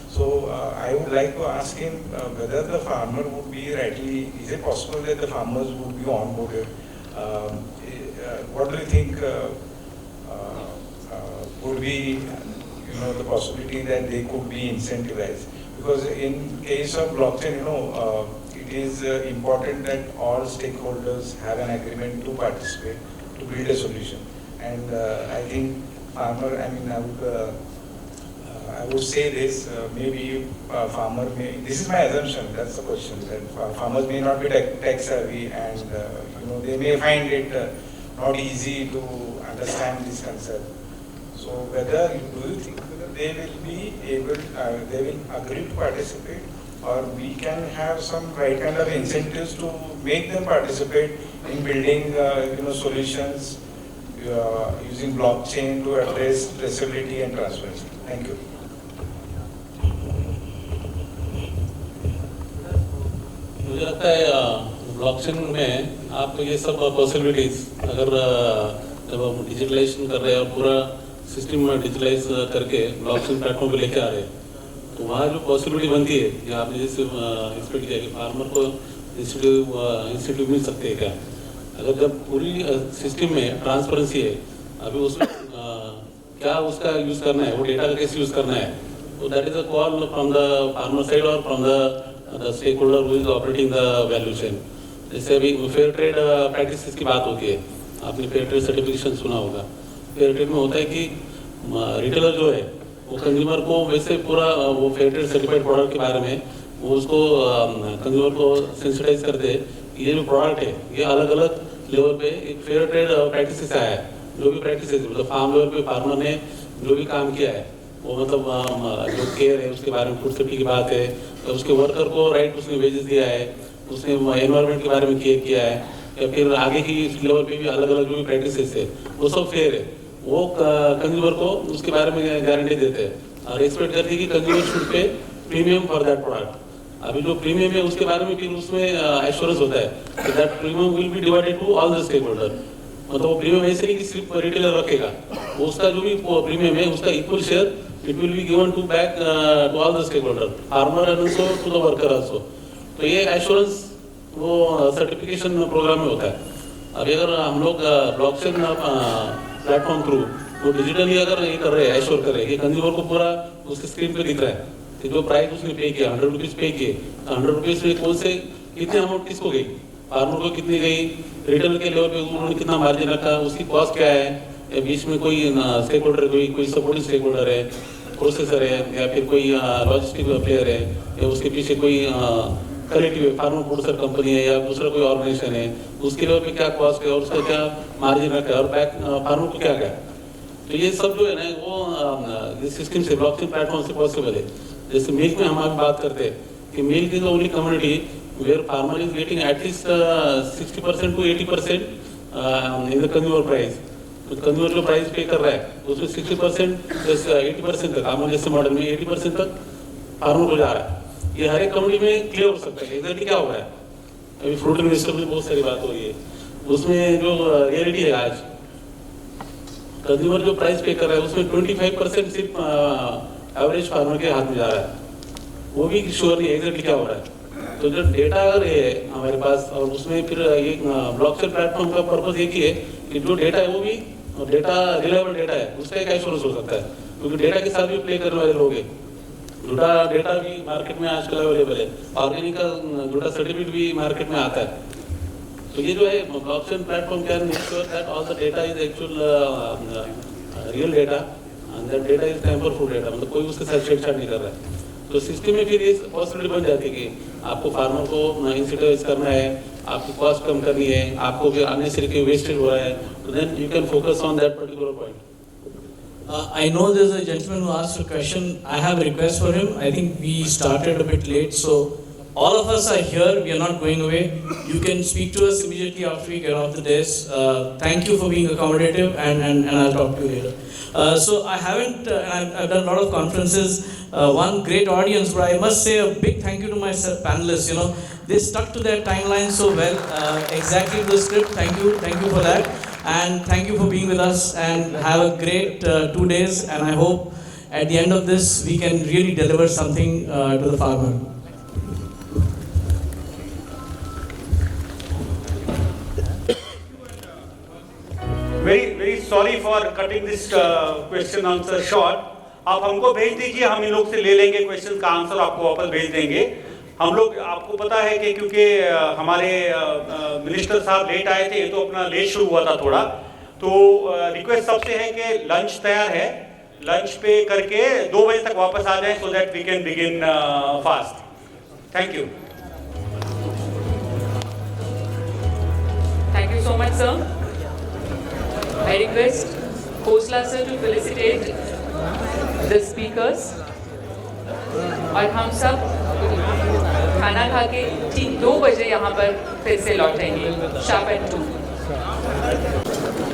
So I would like to ask him whether the farmer would be rightly. Is it possible that the farmers would be onboarded? What do you think would be the possibility that they could be incentivized? Because in case of blockchain, it is important that all stakeholders have an agreement to participate to build a solution. And I think farmer, I would say this, maybe farmer may, this is my assumption, that's the question, that farmers may not be tech savvy and they may find it not easy to understand this concept. So whether, do you think whether they will be able, they will agree to participate, or we can have some right kind of incentives to make them participate in building solutions using blockchain to address traceability and transparency? Thank you. मुझे लगता है blockchain में आपको ये सब possibilities अगर जब हम डिजिटलाइजेशन कर रहे हैं और पूरा सिस्टम डिजिटलाइज करके ब्लॉकचेन प्लेटफॉर्म पे लेके आ रहे हैं तो वहाँ जो पॉसिबिलिटी बनती है या आपने जैसे एक्सपेक्ट किया कि फार्मर को इंस्टीट्यूट मिल सकते हैं क्या, अगर जब पूरी सिस्टम में ट्रांसपेरेंसी है अभी उसमें क्या उसका यूज़ करना है, वो डेटा का कैसे यूज़ करना है, तो that is a call from the farmer side और from the stake holder who is operating the value chain. जैसे अभी फेयर ट्रेड प्रैक्टिसेस की बात होती है, आपने फेयर ट्रेड सर्टिफिकेशन सुना होगा. फेयर ट्रेड में होता है कि रिटेलर जो है वो कंज्यूमर को वैसे पूरा वो फेयर ट्रेड सर्टिफाइड प्रोडक्ट के बारे में वो उसको कंज्यूमर को सेंसिटाइज कर दे कि ये जो प्रोडक्ट है ये अलग अलग लेवल पे एक फेयर ट्रेड प्रैक्टिस से आया है. जो भी प्रैक्टिस मतलब फार्म लेवल पे फार्मर ने जो भी काम किया है वो मतलब जो केयर है उसके बारे में फूड सेफ्टी की बात है, तो उसके वर्कर को राइट उसने वेजेस दिया है, उसने एनवायरनमेंट के बारे में केयर किया है, या फिर आगे की लेवल पे भी अलग अलग जो भी प्रैक्टिसेस है वो सब फेयर है, वो कंज्यूमर को उसके बारे में गारंटी देते हैं और एक्सपेक्ट करते हैं कि consumer should pay premium for that product. अभी जो प्रीमियम है उसके बारे में फिर उसमें एश्योरेंस होता है कि that premium will be divided to all the stake holder. मतलब वो प्रीमियम ऐसे नहीं कि सिर्फ रिटेलर रखेगा, वो उसका जो भी प्रीमियम है उसका equal share it will be given to back to all the stake holder, farmer and also to the worker also. तो ये एश्योरेंस वो सर्टिफिकेशन प्रोग्राम में होता है. अभी अगर हम लोग ब्लॉकचेन प्लेटफॉर्म थ्रू वो डिजिटली अगर ये कर रहे हैं, एश्योर कर रहे हैं कि कंज्यूमर को पूरा उसके स्क्रीन पे दिख रहा है कि जो प्राइस उसने पे किया 100 रुपीज़ पे किए, 100 रुपीज़ में कौन से कितने अमाउंट किसको गई, फार्मर को कितनी गई, रिटेल के लेवल पे उन्होंने कितना मार्जिन रखा, उसकी कॉस्ट क्या है, या बीच में कोई स्टेक होल्डर कोई सपोर्टिंग स्टेक होल्डर है, प्रोसेसर है, या फिर कोई लॉजिस्टिक प्लेयर है, या उसके पीछे कोई कलेक्टिव फार्मर प्रोड्यूसर कंपनी है या दूसरा कोई ऑर्गेनाइजेशन है, उसके लेवल पे क्या कॉस्ट है और उसका क्या मार्जिन रखा है और बैक फार्मर को क्या गया. तो ये सब जो है ना वो इस सिस्टम से ब्लॉकचेन प्लेटफॉर्म से पॉसिबल है. जैसे मिल्क में हम अभी बात करते हैं कि milk is only community where farmer is getting at least 60% to 80% in the consumer price. तो कंज्यूमर जो प्राइस पे कर रहा है उसमें 60% जैसे 80% तक हम जैसे मॉडल में 80% तक फार्मर को जा रहा है. ये हर एक कम्युनिटी में क्लियर हो सकता है एग्जैक्टली क्या हो रहा है. अभी फ्रूट मिनिस्टर में बहुत सारी बात हो रही है, उसमें जो रियलिटी है आज कंज्यूमर जो प्राइस पे कर रहा है उसमें 25% सिर्फ एवरेज फार्मर के हाथ में जा रहा है, वो भी श्योर नहीं एग्जैक्टली क्या हो रहा है. तो जो डेटा अगर है हमारे पास और उसमें फिर ये ब्लॉकचेन प्लेटफॉर्म का पर्पस एक ही है कि जो डेटा है वो भी डेटा रिलायबल डेटा है, उसका एक एश्योरेंस हो सकता है क्योंकि डेटा के साथ भी प्ले करने वाले लोग हैं. झूठा डेटा भी मार्केट में आजकल अवेलेबल है, ऑर्गेनिक का झूठा सर्टिफिकेट भी मार्केट में आता है. तो ये जो है blockchain platform can make sure that all the data is actual real data and that data is temper-proof data, मतलब कोई उसके साथ छेड़छाड़ नहीं कर रहा है. तो सिस्टम में फिर ये पॉसिबिलिटी बन जाती है कि आपको फार्मर को इंसेंटिवाइज करना है, आपकी कॉस्ट कम करनी है, आपको फिर अननेसेसरी वेस्टेज हो रहा है, तो then you can focus on that particular point. I know there's a gentleman who asked a question. I have a request for him. I think we started a bit late, so all of us are here. We are not going away. You can speak to us immediately after we get off the desk. Thank you for being accommodative, and I'll talk to you later. So I haven't, I've done a lot of conferences. One great audience, but I must say a big thank you to my panelists. You know, they stuck to their timeline so well, exactly to the script. Thank you for that. And thank you for being with us, and have a great 2 days, and I hope at the end of this we can really deliver something to the farmer. Very sorry for cutting this question answer short. आप हमको भेज दीजिए, हम इन लोग से ले लेंगे question का आंसर, आपको वापस भेज देंगे. हम लोग, आपको पता है कि क्योंकि हमारे मिनिस्टर साहब लेट आए थे, तो अपना लेट शुरू हुआ था थोड़ा, तो रिक्वेस्ट सबसे है कि लंच तैयार है, लंच पे करके 2 बजे तक वापस आ जाएं, so that we can begin fast. Thank you. Thank you so much, sir. I request Khosla sir to felicitate the speakers. और हम सब खाना खा के ठीक 2 बजे यहाँ पर फिर से लौटेंगे, शार्प एट 2.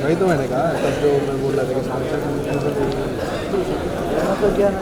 वही तो मैंने कहा, तब जो मैं बोल रहा था कि शाम तक क्या ना